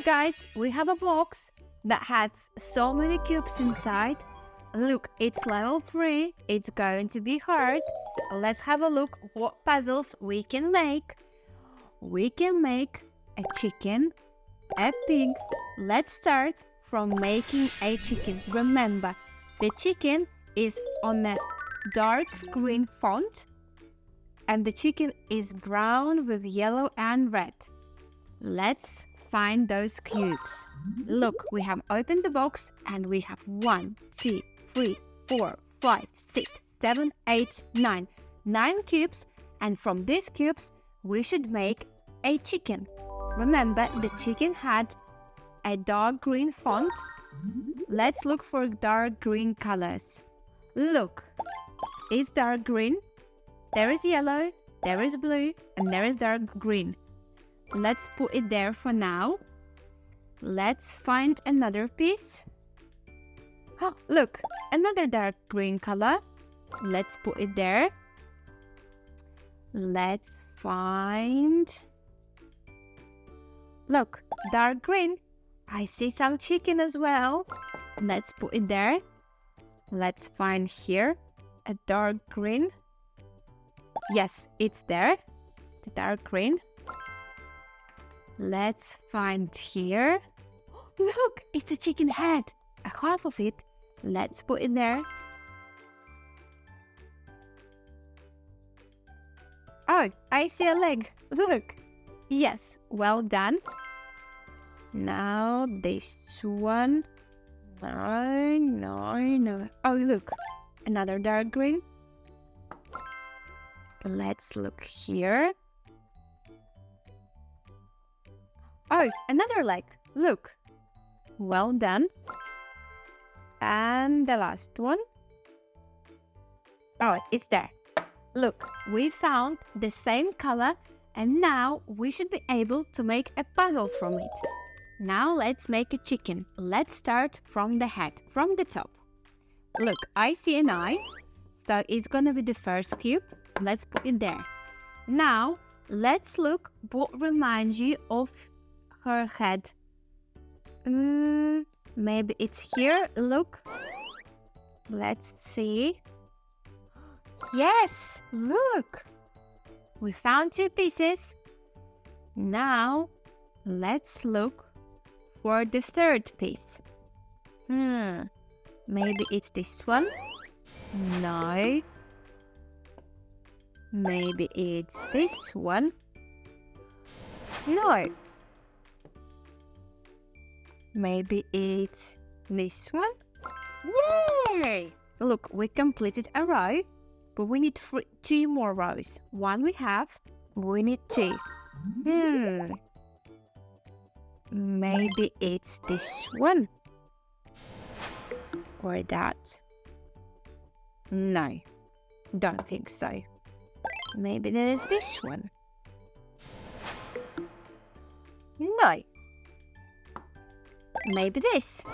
guys, we have a box that has so many cubes inside. Look, it's level 3. It's going to be hard. Let's have a look what puzzles we can make. We can make a chicken, a pig. Let's start from making a chicken. Remember, the chicken is on a dark green font and the chicken is brown with yellow and red. Let's find those cubes. Look, we have opened the box and we have 1, 2, 3, 4, 5, 6, 7, 8, 9. 9 cubes, and from these cubes we should make a chicken. Remember, the chicken had a dark green font. Let's look for dark green colors. Look, it's dark green. There is yellow, there is blue, and there is dark green. Let's put it there for now. Let's find another piece. Oh, look, another dark green color. Let's put it there. Let's find... Look, dark green. I see some chicken as well. Let's put it there. Let's find here a dark green. Yes, it's there. The dark green. Let's find here. Look, it's a chicken head. A half of it. Let's put it there. Oh, I see a leg. Look. Yes, well done. Now this one. No. Oh, look. Another dark green. Let's look here. Oh, another leg. Look. Well done. And the last one. Oh, it's there. Look, we found the same color and now we should be able to make a puzzle from it. Now let's make a chicken. Let's start from the head, from the top. Look, I see an eye. So it's gonna be the first cube. Let's put it there. Now, let's look what reminds you of her head. Maybe it's here. Look. Let's see. Yes, look. We found 2 pieces. Now, let's look for the third piece. Maybe it's this one. No. Maybe it's this one. No. Maybe it's this one. Yay! Look, we completed a row, but we need 2 more rows. One we have, we need 2. Maybe it's this one. Or that. No, don't think so. Maybe there's this one. No. Maybe this.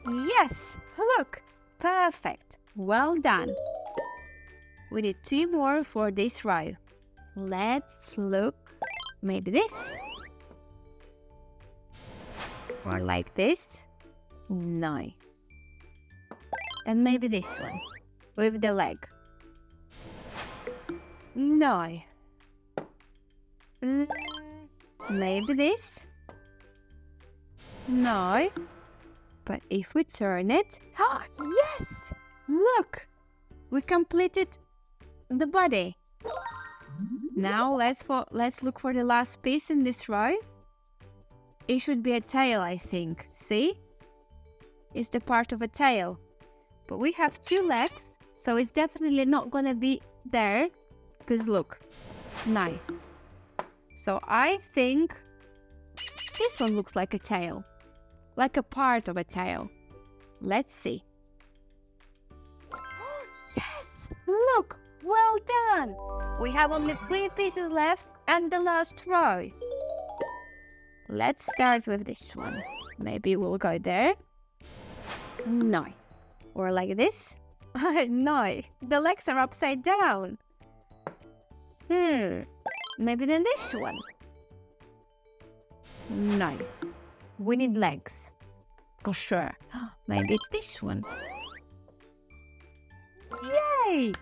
Yes, look, perfect. Well done. We need 2 more for this row. Let's look. Maybe this. Or like this. No. And maybe this one with the leg. No. Maybe this. No. But if we turn it... Oh, yes! Look! We completed the body. Now let's look for the last piece in this row. It should be a tail, I think. See? It's the part of a tail. But we have 2 legs, so it's definitely not gonna be there. Because look. No. So I think this one looks like a tail. Like a part of a tail. Let's see. Yes! Look! Well done! We have only 3 pieces left and the last row. Let's start with this one. Maybe we'll go there. No. Or like this. No, the legs are upside down. Maybe then this one. No. We need legs. For sure. Maybe it's this one. Yay!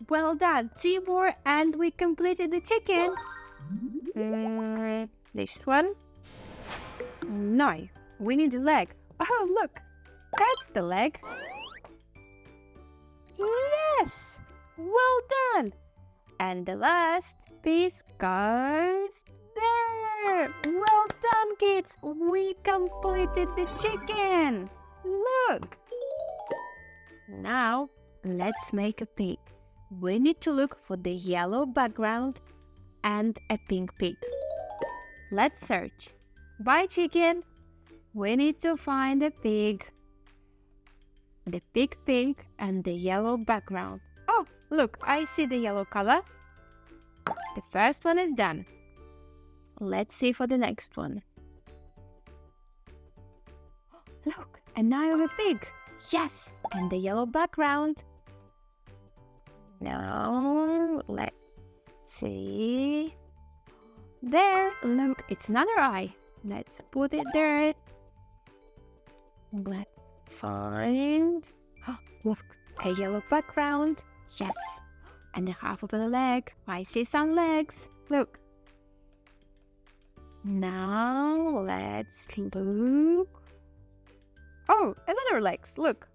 Well done. 2 more and we completed the chicken. This one? No. We need a leg. Oh, look. That's the leg. Yes! Well done. And the last piece goes there. Well done, kids. We completed the chicken. Look. Now, let's make a pig. We need to look for the yellow background and a pink pig. Let's search. By chicken, we need to find a pig. The pig pink and the yellow background. Oh, look, I see the yellow color. The first one is done. Let's see for the next one. Look, an eye of a pig. Yes, and the yellow background. Now, let's see. There, look, it's another eye. Let's put it there. Let's find. Oh, look, a yellow background. Yes, and half of the leg. I see some legs. Look. Now, let's look. Oh, another legs. Look.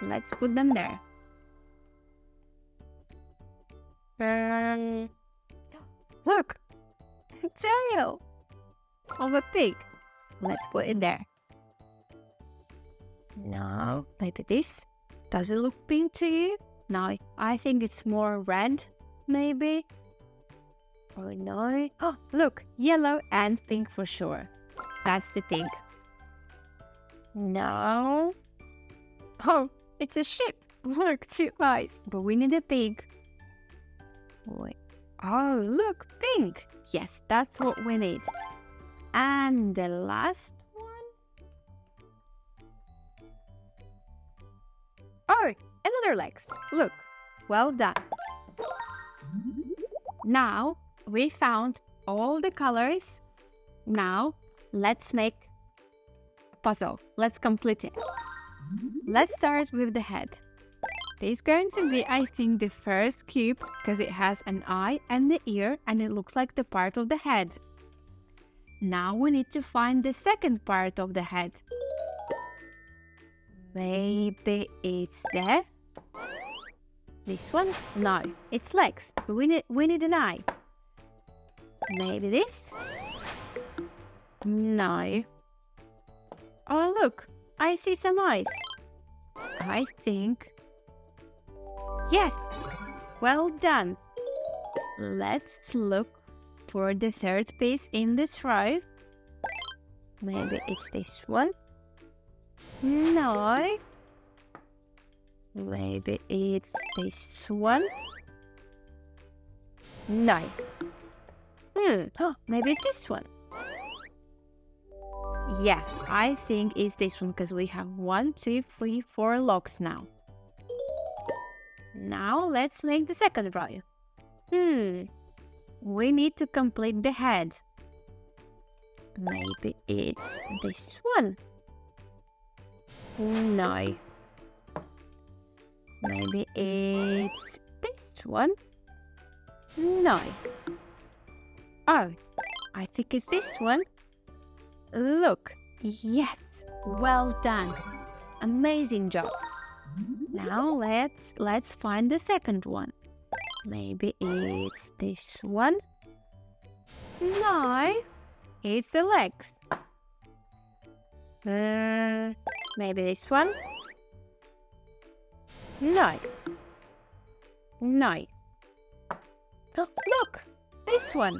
Let's put them there. Look, tail of a pig. Let's put it there. Now, maybe this. Does it look pink to you? No, I think it's more red, maybe. Oh no. Oh, look, yellow and pink for sure. That's the pig. Now. Oh, it's a ship. Look, 2 eyes. But we need a pig. Wait. Oh, look, pink. Yes, that's what we need. And the last one. Oh, another legs. Look, well done. Now we found all the colors. Now let's make a puzzle. Let's complete it. Let's start with the head. This is going to be, I think, the first cube because it has an eye and the ear and it looks like the part of the head. Now we need to find the second part of the head. Maybe it's there. This one? No, it's legs. We need an eye. Maybe this? No. Oh, look, I see some eyes. I think. Yes! Well done. Let's look for the third piece in this row. Maybe it's this one. No. Maybe it's this one. No. Oh, maybe it's this one. Yeah, I think it's this one because we have 1, 2, 3, 4 logs now. Now let's make the second row. We need to complete the head. Maybe it's this one. No. Maybe it's this one. No. Oh, I think it's this one. Look. Yes. Well done. Amazing job. Now let's find the second one. Maybe it's this one. No. It's the legs. Maybe this one. No. No. Oh, look! This one.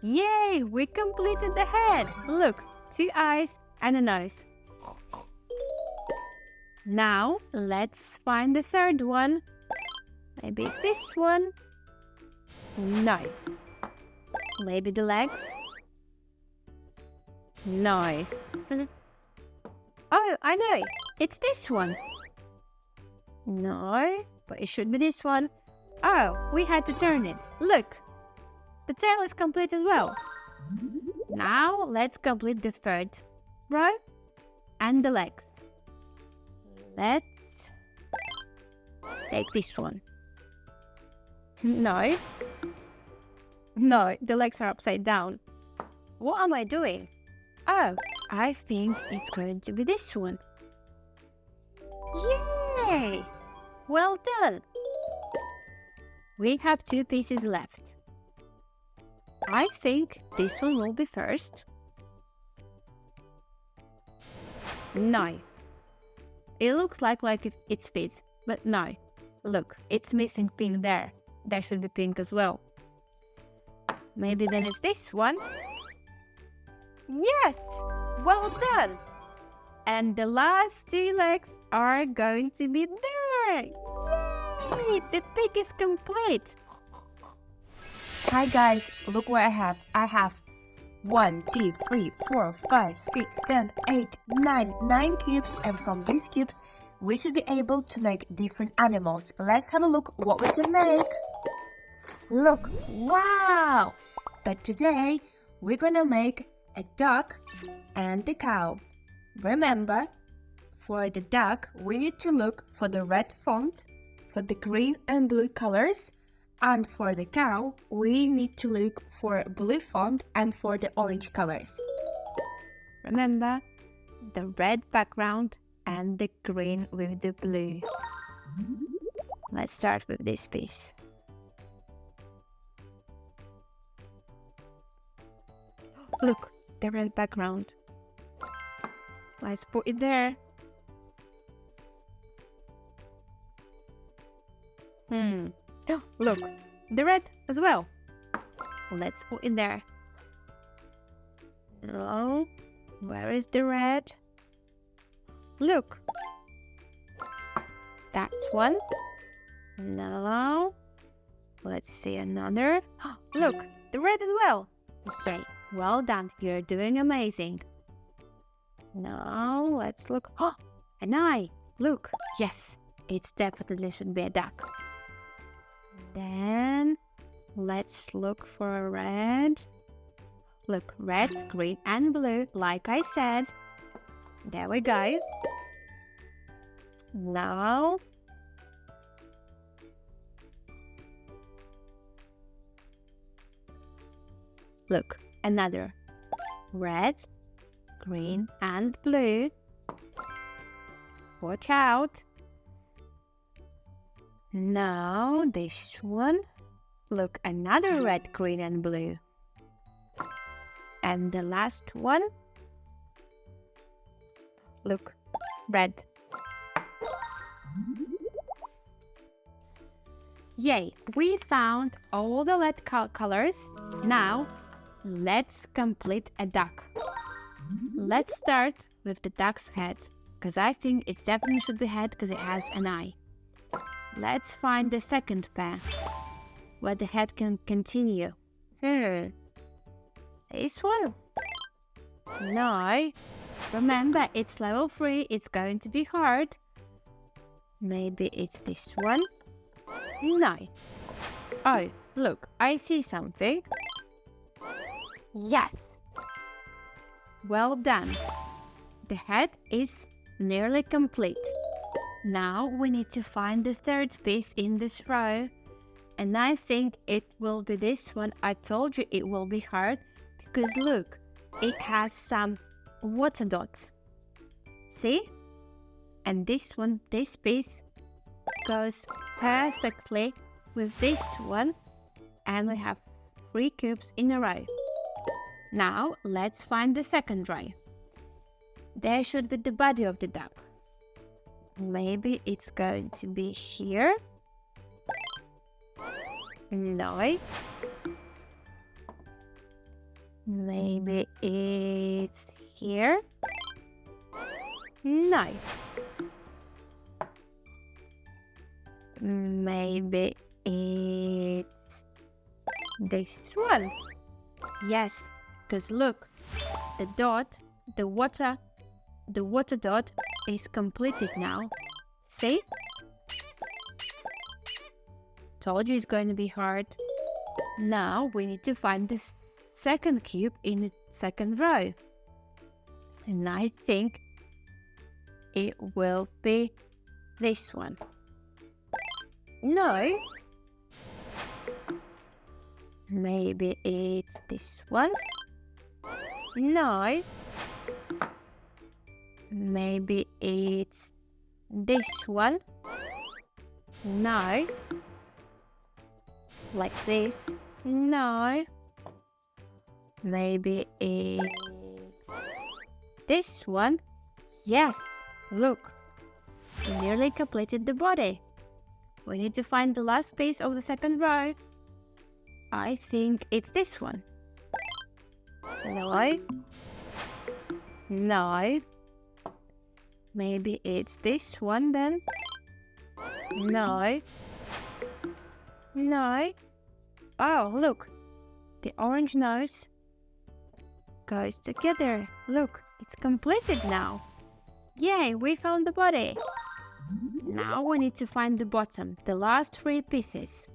Yay! We completed the head. Look, 2 eyes and a nose. Now, let's find the third one. Maybe it's this one. No. Maybe the legs. No. Oh, I know. It's this one. No, but it should be this one. Oh, we had to turn it. Look. The tail is complete as well. Now let's complete the third row and the legs. Let's take this one. No, the legs are upside down. What am I doing? Oh, I think it's going to be this one. Yay! Well done! We have 2 pieces left. I think this one will be first. No. It looks like it fits, but no. Look, it's missing pink there. There should be pink as well. Maybe then it's this one. Yes! Well done! And the last 2 legs are going to be there! Yay! The pig is complete! Hi guys, look what I have. I have 1, 2, 3, 4, 5, 6, 7, 8, 9 cubes, and from these cubes we should be able to make different animals. Let's have a look what we can make. Look, wow! But today we're gonna make a duck and a cow. Remember, for the duck we need to look for the red font, for the green and blue colors, and for the cow we need to look for blue font and for the orange colors. Remember, the red background and the green with the blue. Let's start with this piece. Look, the red background. Let's put it there. Oh, look, the red as well. Let's put it there. No, where is the red? Look, that's one. No, let's see another. Oh, look, the red as well. Okay, well done. You're doing amazing. Now let's look. Oh, an eye. Look, yes, it's definitely should be a duck. Then let's look for a red. Look, red, green, and blue, like I said. There we go. Now look, another red, green, and blue. Watch out. Now this one. Look, another red, green, and blue. And the last one. Look, red. Yay, we found all the red colors. Now, let's complete a duck. Let's start with the duck's head, because I think it definitely should be head because it has an eye. Let's find the second pair, where the head can continue. This one? No. Remember, it's level 3, it's going to be hard. Maybe it's this one? No. Oh, look, I see something. Yes! Well done. The head is nearly complete. Now we need to find the third piece in this row. And I think it will be this one. I told you it will be hard because look, it has some water dots. See? And this one, this piece, goes perfectly with this one. And we have 3 cubes in a row. Now let's find the second row. There should be the body of the duck. Maybe it's going to be here. No. Maybe it's here. No. Maybe it's this one. Yes, because look, the dot, the water dot is completed now. See? Told you it's going to be hard. Now we need to find the second cube in the second row. And I think it will be this one. No. Maybe it's this one. No. Maybe it's this one. No. Like this. No. Maybe it's this one. Yes. Look. We nearly completed the body. We need to find the last piece of the second row. I think it's this one. No. No. Maybe it's this one then. No. No. Oh, look. The orange nose goes together. Look, it's completed now. Yay, we found the body. Now we need to find the bottom, the last three pieces.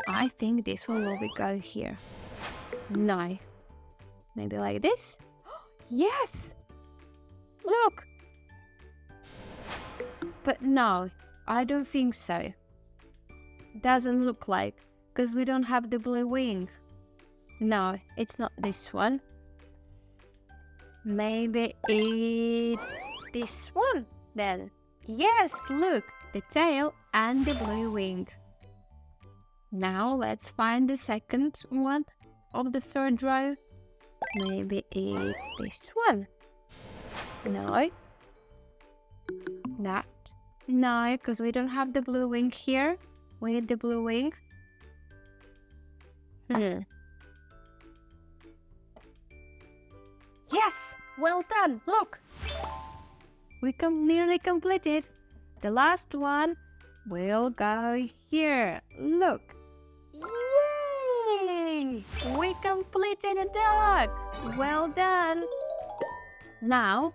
I think this one will go here. No. Maybe like this? Yes! Look! But no, I don't think so. Doesn't look like, because we don't have the blue wing. No, it's not this one. Maybe it's this one then. Yes, look, the tail and the blue wing. Now let's find the second one of the third row. Maybe it's this one. No. That. No, because we don't have the blue wing here. We need the blue wing. Yes! Well done! Look! We nearly completed. The last one will go here. Look! Yay! We completed a dog! Well done! Now,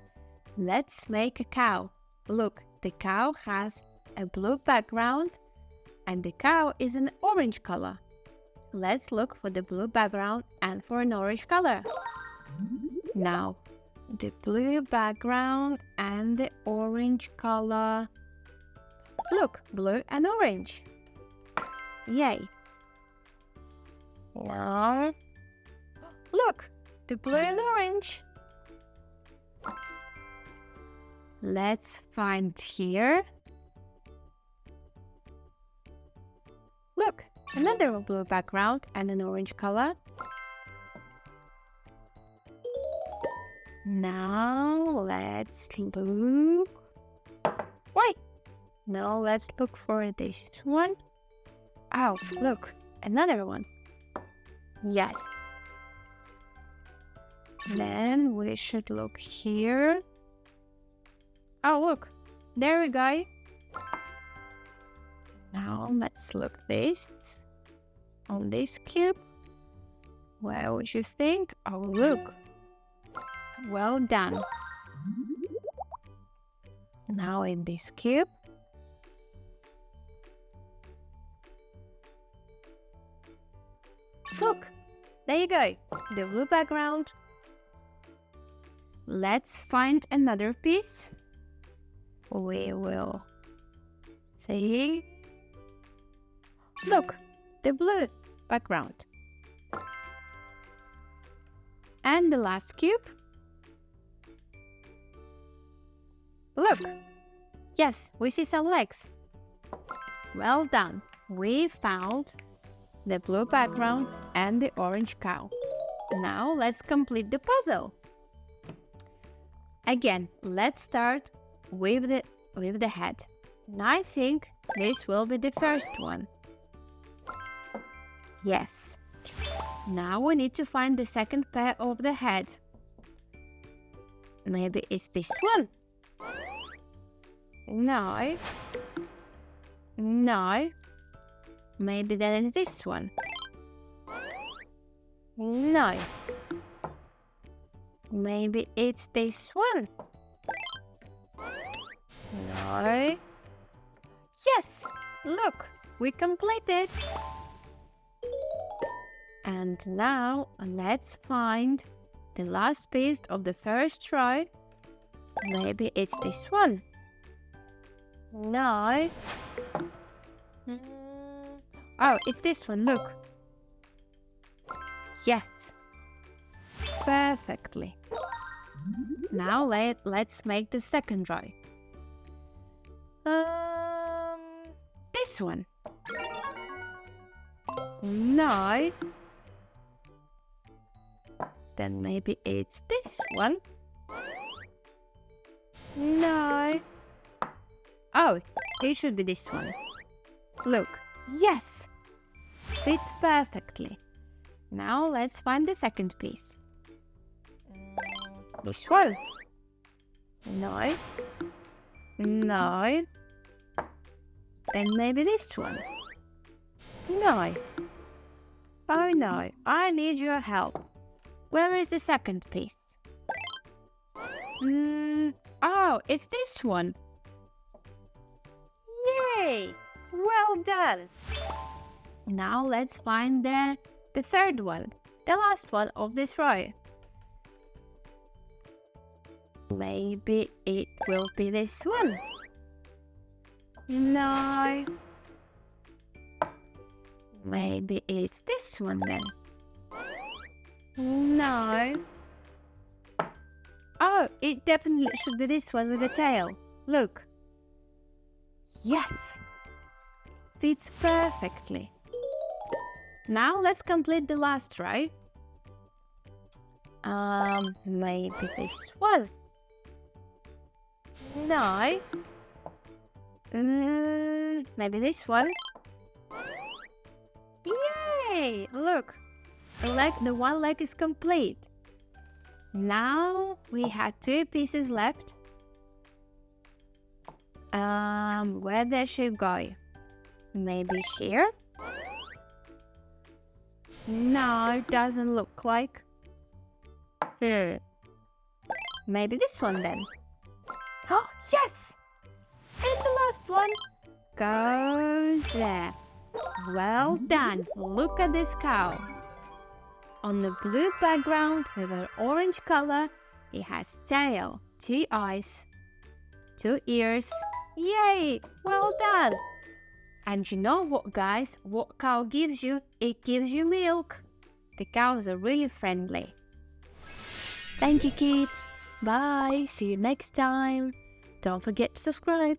let's make a cow. Look, the cow has a blue background and the cow is an orange color. Let's look for the blue background and for an orange color. Now, the blue background and the orange color. Look, blue and orange. Yay. Now, look, the blue and orange. Let's find here. Look, another blue background and an orange color. Now let's look. Wait! Now let's look for this one. Oh, look, another one. Yes. Then we should look here. Oh, look, there we go. Now let's look this on this cube. Where would you think? Oh, look. Well done. Now in this cube. Look, there you go. The blue background. Let's find another piece. We will see. Look, the blue background. And the last cube. Look. Yes, we see some legs. Well done. We found the blue background and the orange cow. Now let's complete the puzzle. Again, let's start with the head. And I think this will be the first one. Yes. Now we need to find the second pair of the head. Maybe it's this one. No. No. Maybe then it's this one. No. Maybe it's this one. No. Yes! Look, we completed. And now let's find the last piece of the first row. Maybe it's this one. No. Oh, it's this one, look. Yes. Perfectly. Now let's make the second row. This one. No. Then maybe it's this one. No. Oh, it should be this one. Look. Yes. Fits perfectly. Now let's find the second piece. This one. No. No. Then maybe this one. No. Oh no, I need your help. Where is the second piece? Oh, it's this one. Yay! Well done. Now let's find the third one, the last one of this row. Maybe it will be this one. No. Maybe it's this one then. No. Oh, it definitely should be this one with the tail. Look. Yes. Fits perfectly. Now let's complete the last row. Maybe this one. No. Maybe this one. Yay! Look, the one leg is complete. Now we had 2 pieces left. Where they should go? Maybe here? No, doesn't look like. Maybe this one then. Oh, yes! And the last one goes there. Well done. Look at this cow. On the blue background with an orange color, it has tail, 2 eyes, 2 ears. Yay! Well done. And you know what, guys? What cow gives you? It gives you milk. The cows are really friendly. Thank you, kids. Bye. See you next time. Don't forget to subscribe.